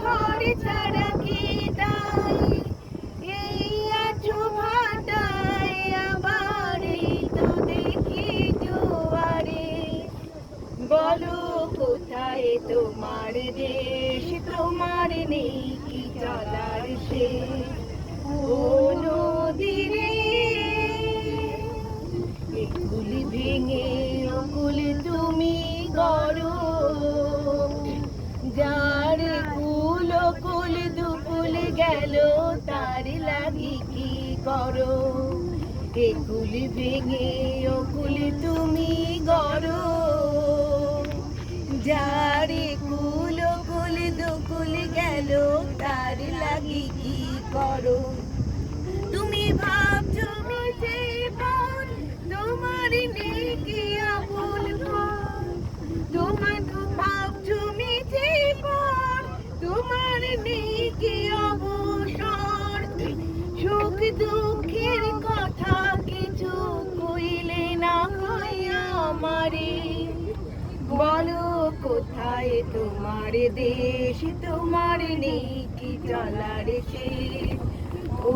ঘর ছাড়া কি দায়, এই আছো ভাটায় আবার এই তো দেখি জোয়ারে। বলো কোথায় তোমার দেশ, তোমার নেই কি চলার শেষ। ও নদীরে একুল ভেঙে অকুল তুমি গড়ো, যার কুল কুল দুকুল গেল তার লাগি কি করো। একুল ভেঙে অকুল তুমি গড়ো, যার কুল কুল দুকুল গেল তার লাগি কি করো। তুমি ভাবছো মিছে পথ, তোমার নেই কি আবুল ঘর। তোমার ভাবছো মিছে পথ, তোমার নেই কি অবসর। সুখ দুঃখের কথা কিছু কইলে না হয় আমারে। বলো কোথায় তোমার দেশ, তোমার নেই কি চলার শেষ। ও